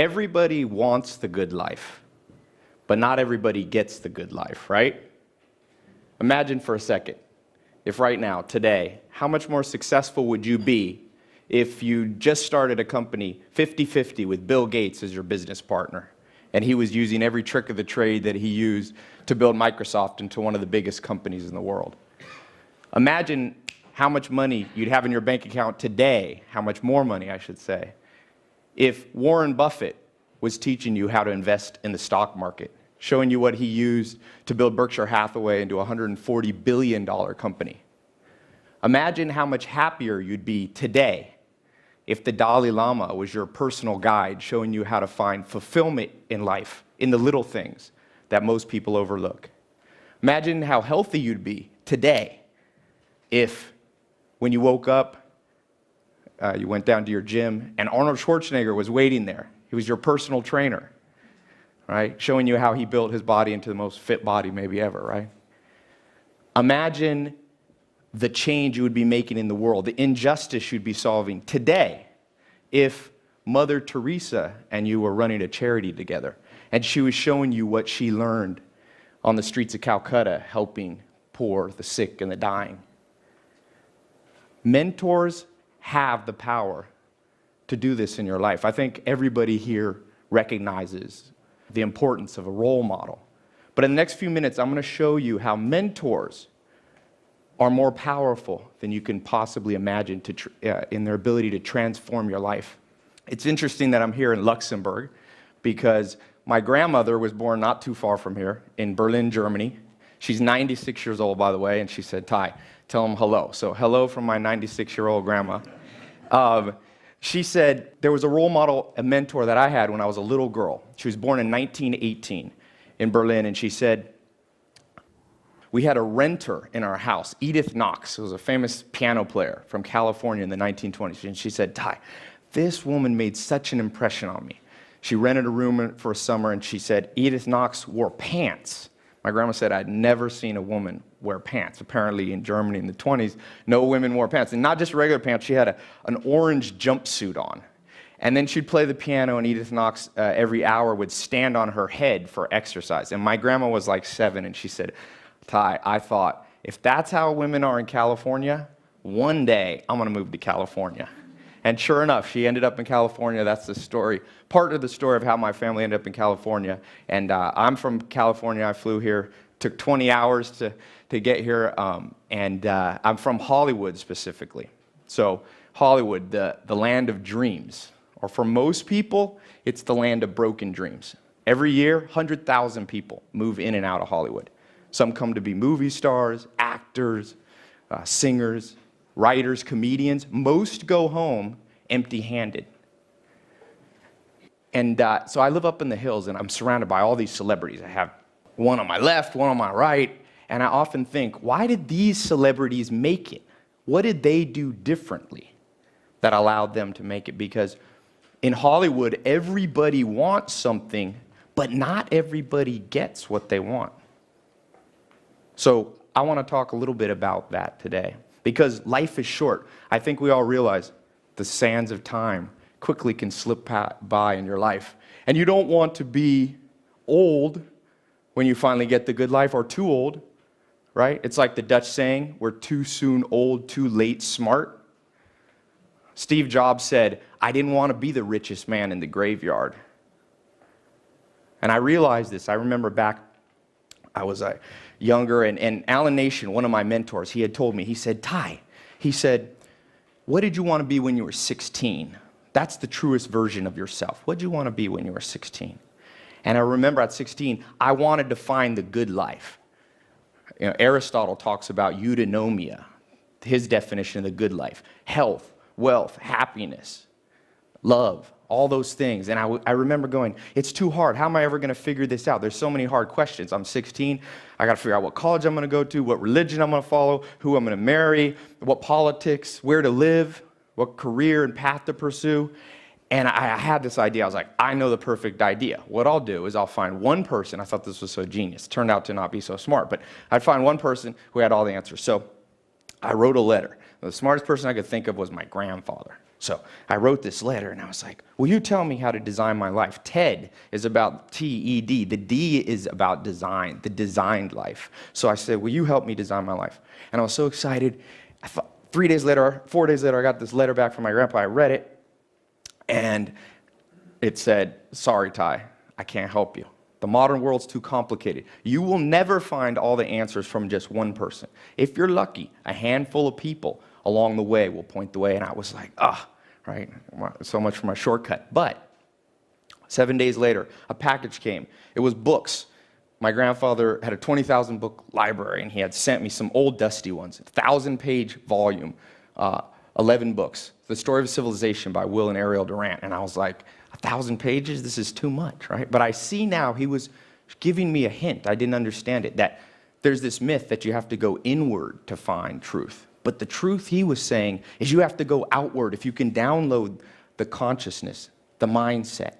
Everybody wants the good life, but not everybody gets the good life, right? Imagine for a second, if right now, today, how much more successful would you be if you just started a company 50-50 with Bill Gates as your business partner, and he was using every trick of the trade that he used to build Microsoft into one of the biggest companies in the world? Imagine how much money you'd have in your bank account today, how much more money, I should say, if Warren Buffett was teaching you how to invest in the stock market, showing you what he used to build Berkshire Hathaway into a $140 billion company. Imagine how much happier you'd be today if the Dalai Lama was your personal guide, showing you how to find fulfillment in life, in the little things that most people overlook. Imagine how healthy you'd be today if, when you woke up, you went down to your gym, and Arnold Schwarzenegger was waiting there. He was your personal trainer, right? Showing you how he built his body into the most fit body maybe ever, right? Imagine the change you would be making in the world, the injustice you'd be solving today if Mother Teresa and you were running a charity together, and she was showing you what she learned on the streets of Calcutta, helping poor, the sick, and the dying. Mentors have the power to do this in your life. I think everybody here recognizes the importance of a role model. But in the next few minutes, I'm going to show you how mentors are more powerful than you can possibly imagine in their ability to transform your life. It's interesting that I'm here in Luxembourg because my grandmother was born not too far from here in Berlin, Germany. She's 96 years old, by the way, and she said, "Ty, tell him hello." So hello from my 96-year-old grandma. She said there was a role model, a mentor that I had when I was a little girl. She was born in 1918 in Berlin, and she said, we had a renter in our house, Edith Knox, who was a famous piano player from California in the 1920s. And she said, "Ty, this woman made such an impression on me." She rented a room for a summer, and she said, Edith Knox wore pants. My grandma said I'd never seen a woman wear pants. Apparently in Germany in the 20s, no women wore pants. And not just regular pants, she had an orange jumpsuit on. And then she'd play the piano, and Edith Knox every hour would stand on her head for exercise. And my grandma was like 7, and she said, "Ty, I thought, if that's how women are in California, one day I'm going to move to California." And sure enough, she ended up in California. That's the story, part of the story of how my family ended up in California. And I'm from California. I flew here. Took 20 hours to get here. And I'm from Hollywood specifically. So Hollywood, the land of dreams. Or for most people, it's the land of broken dreams. Every year, 100,000 people move in and out of Hollywood. Some come to be movie stars, actors, singers, writers, comedians. Most go home empty-handed. And so I live up in the hills, and I'm surrounded by all these celebrities. I have one on my left, one on my right, and I often think, why did these celebrities make it? What did they do differently that allowed them to make it? Because in Hollywood, everybody wants something, but not everybody gets what they want. So I want to talk a little bit about that today. Because life is short. I think we all realize the sands of time quickly can slip by in your life. And you don't want to be old when you finally get the good life, or too old, right? It's like the Dutch saying, we're too soon old, too late smart. Steve Jobs said, "I didn't want to be the richest man in the graveyard." And I realized this. I remember back, I was younger, and Alan Nation, one of my mentors, he had told me, he said, "Ty," he said, "what did you want to be when you were 16? That's the truest version of yourself. What did you want to be when you were 16? And I remember at 16, I wanted to find the good life. You know, Aristotle talks about eudaimonia, his definition of the good life: health, wealth, happiness, love, all those things. And I remember going, it's too hard. How am I ever going to figure this out? There's so many hard questions. I'm 16. I got to figure out what college I'm going to go to, what religion I'm going to follow, who I'm going to marry, what politics, where to live, what career and path to pursue. And I had this idea. I was like, I know the perfect idea. What I'll do is I'll find one person. I thought this was so genius. It turned out to not be so smart. But I'd find one person who had all the answers. So I wrote a letter. The smartest person I could think of was my grandfather. So I wrote this letter, and I was like, will you tell me how to design my life? TED is about T-E-D. The D is about design, the designed life. So I said, will you help me design my life? And I was so excited. 4 days later, I got this letter back from my grandpa. I read it, and it said, sorry, Ty, I can't help you. The modern world's too complicated. You will never find all the answers from just one person. If you're lucky, a handful of people along the way will point the way. And I was like, right, so much for my shortcut. But 7 days later, a package came. It was books. My grandfather had a 20,000 book library, and he had sent me some old dusty ones, 1,000-page volume, 11 books. The Story of Civilization by Will and Ariel Durant. And I was like, 1,000 pages? This is too much, right? But I see now he was giving me a hint. I didn't understand it, that there's this myth that you have to go inward to find truth. But the truth he was saying is you have to go outward. If you can download the consciousness, the mindset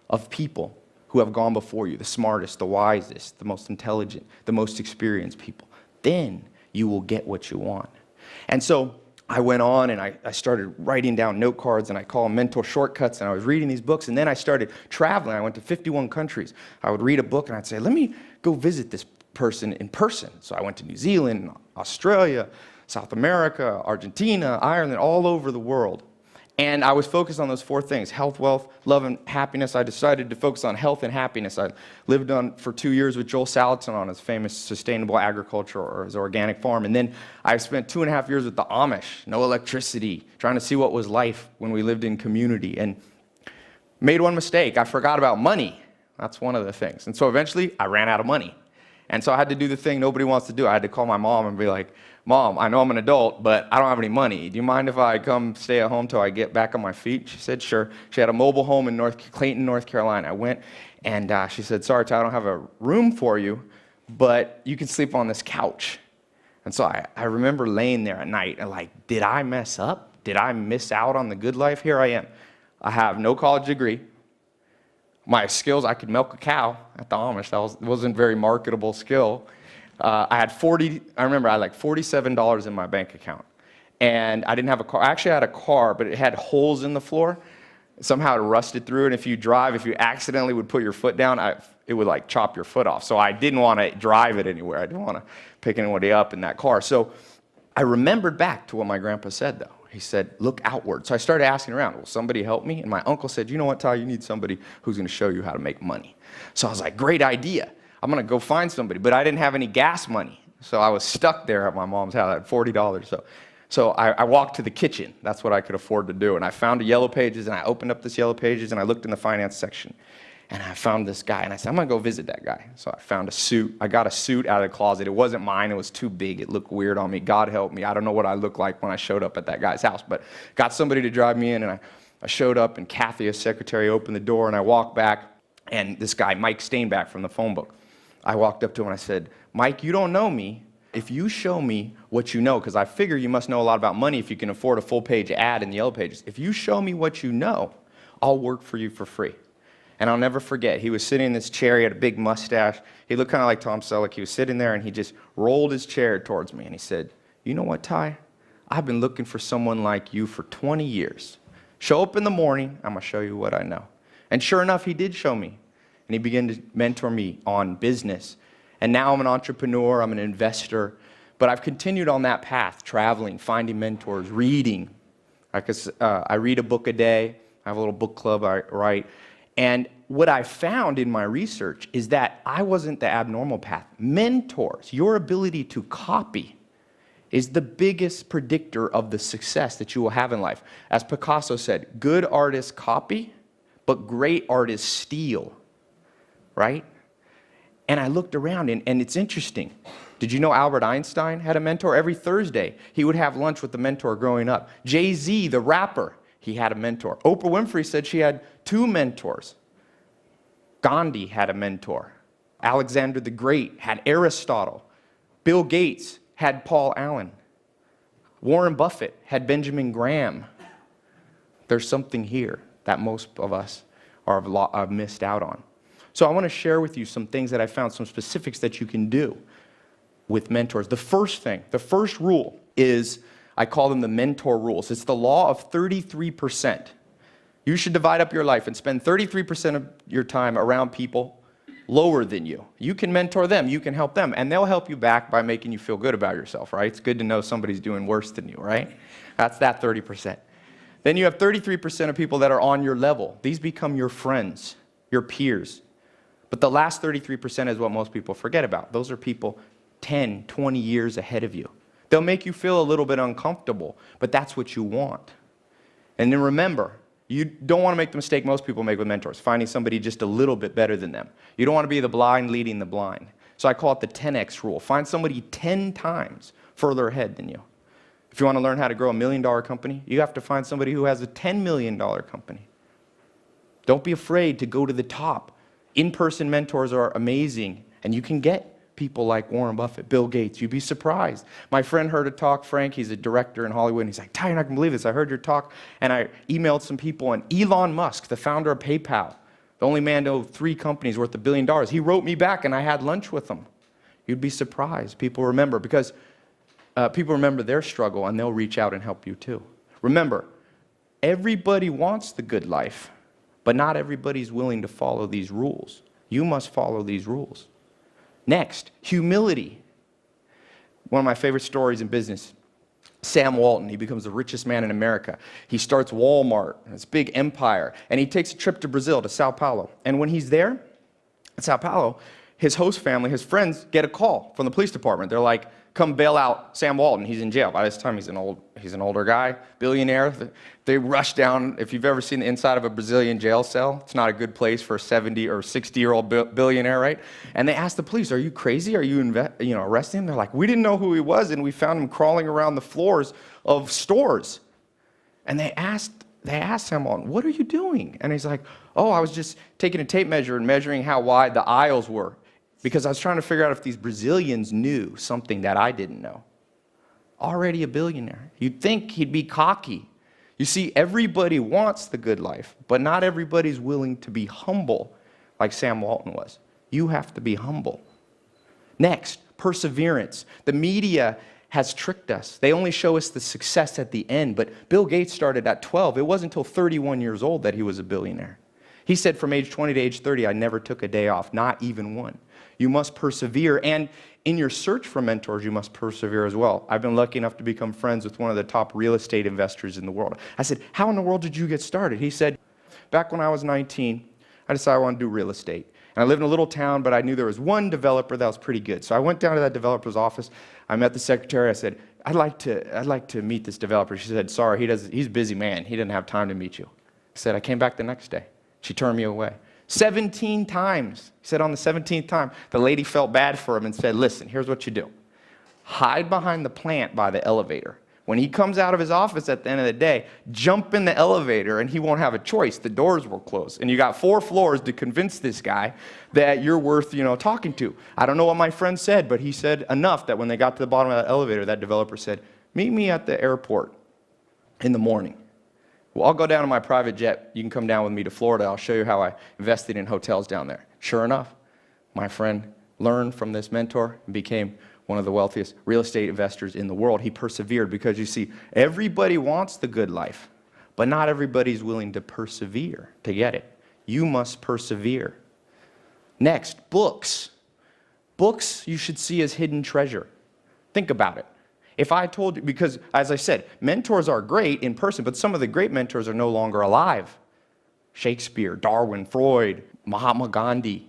of people who have gone before you, the smartest, the wisest, the most intelligent, the most experienced people, then you will get what you want. And so I went on and I started writing down note cards, and I call them mental shortcuts, and I was reading these books, and then I started traveling. I went to 51 countries. I would read a book and I'd say, let me go visit this person in person. So I went to New Zealand, Australia, South America, Argentina, Ireland, all over the world. And I was focused on those 4 things: health, wealth, love, and happiness. I decided to focus on health and happiness. I lived on for 2 years with Joel Salatin on his famous sustainable agriculture, or his organic farm. And then I spent 2.5 years with the Amish, no electricity, trying to see what was life when we lived in community. And made one mistake. I forgot about money. That's one of the things. And so eventually I ran out of money. And so I had to do the thing nobody wants to do. I had to call my mom and be like, Mom, I know I'm an adult, but I don't have any money. Do you mind if I come stay at home till I get back on my feet? She said, sure. She had a mobile home in Clayton, North Carolina. I went, and she said, sorry, Ty, I don't have a room for you, but you can sleep on this couch. And so I remember laying there at night and like, did I mess up? Did I miss out on the good life? Here I am. I have no college degree. My skills, I could milk a cow at the Amish. That wasn't a very marketable skill. I had like $47 in my bank account. And I didn't have a car. I actually had a car, but it had holes in the floor. Somehow it rusted through, and if you accidentally would put your foot down, it would like chop your foot off. So I didn't want to drive it anywhere. I didn't want to pick anybody up in that car. So I remembered back to what my grandpa said, though. He said, look outward. So I started asking around, will somebody help me? And my uncle said, you know what, Ty, you need somebody who's going to show you how to make money. So I was like, great idea. I'm going to go find somebody. But I didn't have any gas money. So I was stuck there at my mom's house. I had $40. So I walked to the kitchen. That's what I could afford to do. And I found a Yellow Pages, and I opened up this Yellow Pages, and I looked in the finance section. And I found this guy, and I said, I'm going to go visit that guy. So I found a suit. I got a suit out of the closet. It wasn't mine. It was too big. It looked weird on me. God help me. I don't know what I looked like when I showed up at that guy's house. But got somebody to drive me in, and I showed up, and Kathy, a secretary, opened the door, and I walked back, and this guy, Mike Stainback from the phone book, I walked up to him, and I said, Mike, you don't know me. If you show me what you know, because I figure you must know a lot about money if you can afford a full-page ad in the Yellow Pages. If you show me what you know, I'll work for you for free. And I'll never forget, he was sitting in this chair, he had a big mustache. He looked kind of like Tom Selleck. He was sitting there, and he just rolled his chair towards me, and he said, you know what, Ty? I've been looking for someone like you for 20 years. Show up in the morning, I'm going to show you what I know. And sure enough, he did show me. And he began to mentor me on business. And now I'm an entrepreneur, I'm an investor. But I've continued on that path, traveling, finding mentors, reading. I read a book a day. I have a little book club I write. And what I found in my research is that I wasn't the abnormal path. Mentors, your ability to copy, is the biggest predictor of the success that you will have in life. As Picasso said, good artists copy, but great artists steal, right? And I looked around, and it's interesting. Did you know Albert Einstein had a mentor? Every Thursday, he would have lunch with the mentor growing up. Jay-Z, the rapper, he had a mentor. Oprah Winfrey said she had 2 mentors. Gandhi had a mentor. Alexander the Great had Aristotle. Bill Gates had Paul Allen. Warren Buffett had Benjamin Graham. There's something here that most of us have missed out on. So I want to share with you some things that I found, some specifics that you can do with mentors. The first thing, the first rule is I call them the mentor rules. It's the law of 33%. You should divide up your life and spend 33% of your time around people lower than you. You can mentor them, you can help them, and they'll help you back by making you feel good about yourself, right? It's good to know somebody's doing worse than you, right? That's that 30%. Then you have 33% of people that are on your level. These become your friends, your peers. But the last 33% is what most people forget about. Those are people 10, 20 years ahead of you. They'll make you feel a little bit uncomfortable, but that's what you want. And then remember, you don't want to make the mistake most people make with mentors, finding somebody just a little bit better than them. You don't want to be the blind leading the blind. So I call it the 10x rule. Find somebody 10 times further ahead than you. If you want to learn how to grow $1 million company, you have to find somebody who has a $10 million company. Don't be afraid to go to the top. In-person mentors are amazing, and you can get people like Warren Buffett, Bill Gates. You'd be surprised. My friend heard a talk, Frank, he's a director in Hollywood, and he's like, Ty, you're not going to believe this. I heard your talk, and I emailed some people, and Elon Musk, the founder of PayPal, the only man to own 3 companies worth $1 billion, he wrote me back, and I had lunch with him. You'd be surprised. People remember, because people remember their struggle, and they'll reach out and help you too. Remember, everybody wants the good life, but not everybody's willing to follow these rules. You must follow these rules. Next, humility. One of my favorite stories in business. Sam Walton, he becomes the richest man in America. He starts Walmart, this big empire, and he takes a trip to Brazil, to Sao Paulo. And when he's there, in Sao Paulo, his host family, his friends, get a call from the police department. They're like, come bail out Sam Walton. He's in jail. By this time, he's an older guy, billionaire. They rush down. If you've ever seen the inside of a Brazilian jail cell, it's not a good place for a 70 or 60-year-old billionaire, right? And they ask the police, are you crazy? Are you arresting him? They're like, we didn't know who he was, and we found him crawling around the floors of stores. And they asked Sam Walton, what are you doing? And he's like, oh, I was just taking a tape measure and measuring how wide the aisles were, because I was trying to figure out if these Brazilians knew something that I didn't know. Already a billionaire. You'd think he'd be cocky. You see, everybody wants the good life, but not everybody's willing to be humble like Sam Walton was. You have to be humble. Next, perseverance. The media has tricked us. They only show us the success at the end, but Bill Gates started at 12. It wasn't until 31 years old that he was a billionaire. He said from age 20 to age 30, I never took a day off, not even one. You must persevere, and in your search for mentors, you must persevere as well. I've been lucky enough to become friends with one of the top real estate investors in the world. I said, how in the world did you get started? He said, back when I was 19, I decided I wanted to do real estate. And I lived in a little town, but I knew there was one developer that was pretty good. So I went down to that developer's office. I met the secretary. I said, I'd like to meet this developer. She said, sorry, he's a busy man. He didn't have time to meet you. I said, I came back the next day. She turned me away. 17 times. He said on the 17th time, the lady felt bad for him and said, listen, here's what you do. Hide behind the plant by the elevator. When he comes out of his office at the end of the day, jump in the elevator and he won't have a choice. The doors will close. And you got 4 floors to convince this guy that you're worth, talking to. I don't know what my friend said, but he said enough that when they got to the bottom of the elevator, that developer said, meet me at the airport in the morning. Well, I'll go down in my private jet. You can come down with me to Florida. I'll show you how I invested in hotels down there. Sure enough, my friend learned from this mentor and became one of the wealthiest real estate investors in the world. He persevered because, you see, everybody wants the good life, but not everybody's willing to persevere to get it. You must persevere. Next, books. Books you should see as hidden treasure. Think about it. If I told you, because as I said, mentors are great in person, but some of the great mentors are no longer alive. Shakespeare, Darwin, Freud, Mahatma Gandhi.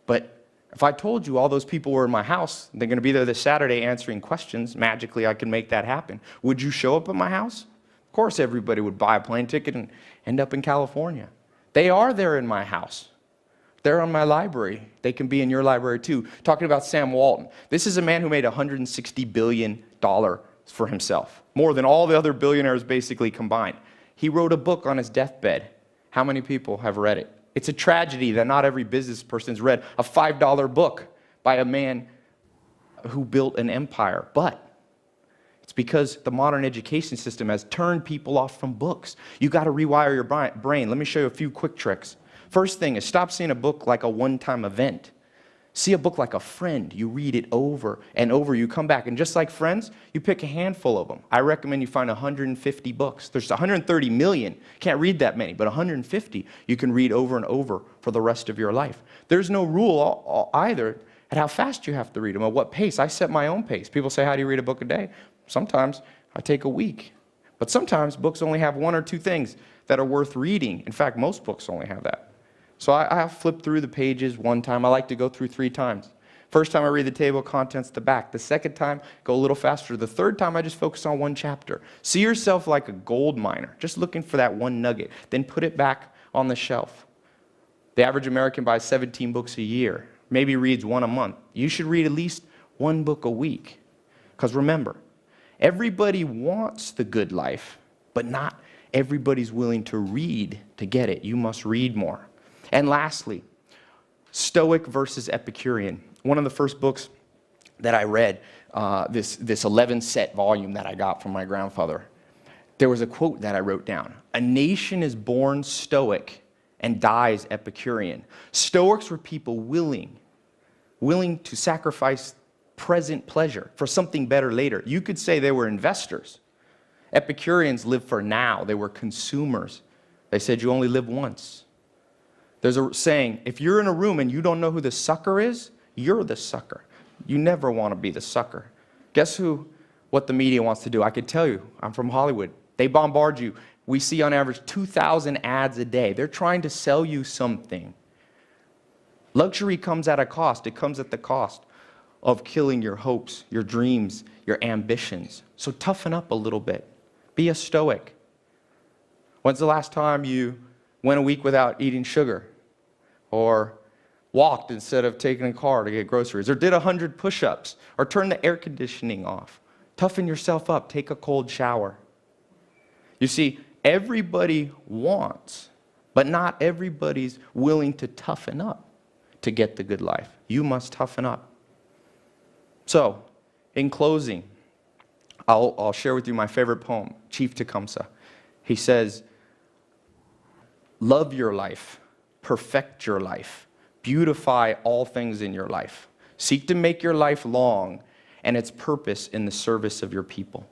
But if I told you all those people were in my house, they're going to be there this Saturday answering questions, magically I can make that happen. Would you show up at my house? Of course everybody would buy a plane ticket and end up in California. They are there in my house. They're on my library. They can be in your library too. Talking about Sam Walton. This is a man who made $160 billion for himself. More than all the other billionaires basically combined. He wrote a book on his deathbed. How many people have read it? It's a tragedy that not every business person's read a $5 book by a man who built an empire. But it's because the modern education system has turned people off from books. You got to rewire your brain. Let me show you a few quick tricks. First thing is stop seeing a book like a one-time event. See a book like a friend. You read it over and over. You come back. And just like Friends, you pick a handful of them. I recommend you find 150 books. There's 130 million. Can't read that many, but 150 you can read over and over for the rest of your life. There's no rule either at how fast you have to read them, at what pace. I set my own pace. People say, how do you read a book a day? Sometimes I take a week. But sometimes books only have one or two things that are worth reading. In fact, most books only have that. So I flip through the pages one time. I like to go through 3 times. First time I read the table of contents, the back. The second time, go a little faster. The third time, I just focus on one chapter. See yourself like a gold miner, just looking for that one nugget. Then put it back on the shelf. The average American buys 17 books a year, maybe reads 1 a month. You should read at least 1 book a week. Because remember, everybody wants the good life, but not everybody's willing to read to get it. You must read more. And lastly, Stoic versus Epicurean. One of the first books that I read, this 11-set volume that I got from my grandfather, there was a quote that I wrote down. A nation is born Stoic and dies Epicurean. Stoics were people willing to sacrifice present pleasure for something better later. You could say they were investors. Epicureans lived for now. They were consumers. They said you only live once. There's a saying, if you're in a room and you don't know who the sucker is, you're the sucker. You never want to be the sucker. Guess what the media wants to do? I could tell you, I'm from Hollywood. They bombard you. We see on average 2,000 ads a day. They're trying to sell you something. Luxury comes at a cost. It comes at the cost of killing your hopes, your dreams, your ambitions. So toughen up a little bit. Be a Stoic. When's the last time you went a week without eating sugar? Or walked instead of taking a car to get groceries? Or did 100 push-ups? Or turned the air conditioning off? Toughen yourself up. Take a cold shower. You see, everybody wants, but not everybody's willing to toughen up to get the good life. You must toughen up. So, in closing, I'll share with you my favorite poem, Chief Tecumseh. He says, love your life, perfect your life, beautify all things in your life. Seek to make your life long and its purpose in the service of your people.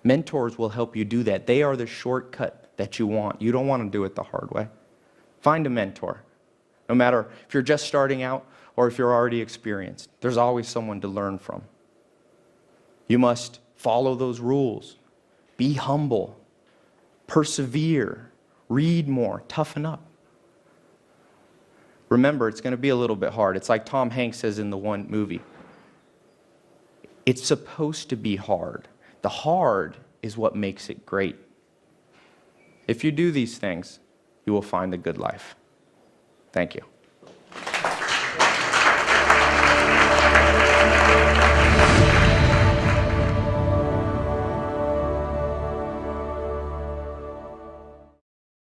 Mentors will help you do that. They are the shortcut that you want. You don't want to do it the hard way. Find a mentor. No matter if you're just starting out or if you're already experienced, there's always someone to learn from. You must follow those rules. Be humble. Persevere. Read more. Toughen up. Remember, it's going to be a little bit hard. It's like Tom Hanks says in the one movie. It's supposed to be hard. The hard is what makes it great. If you do these things, you will find the good life. Thank you.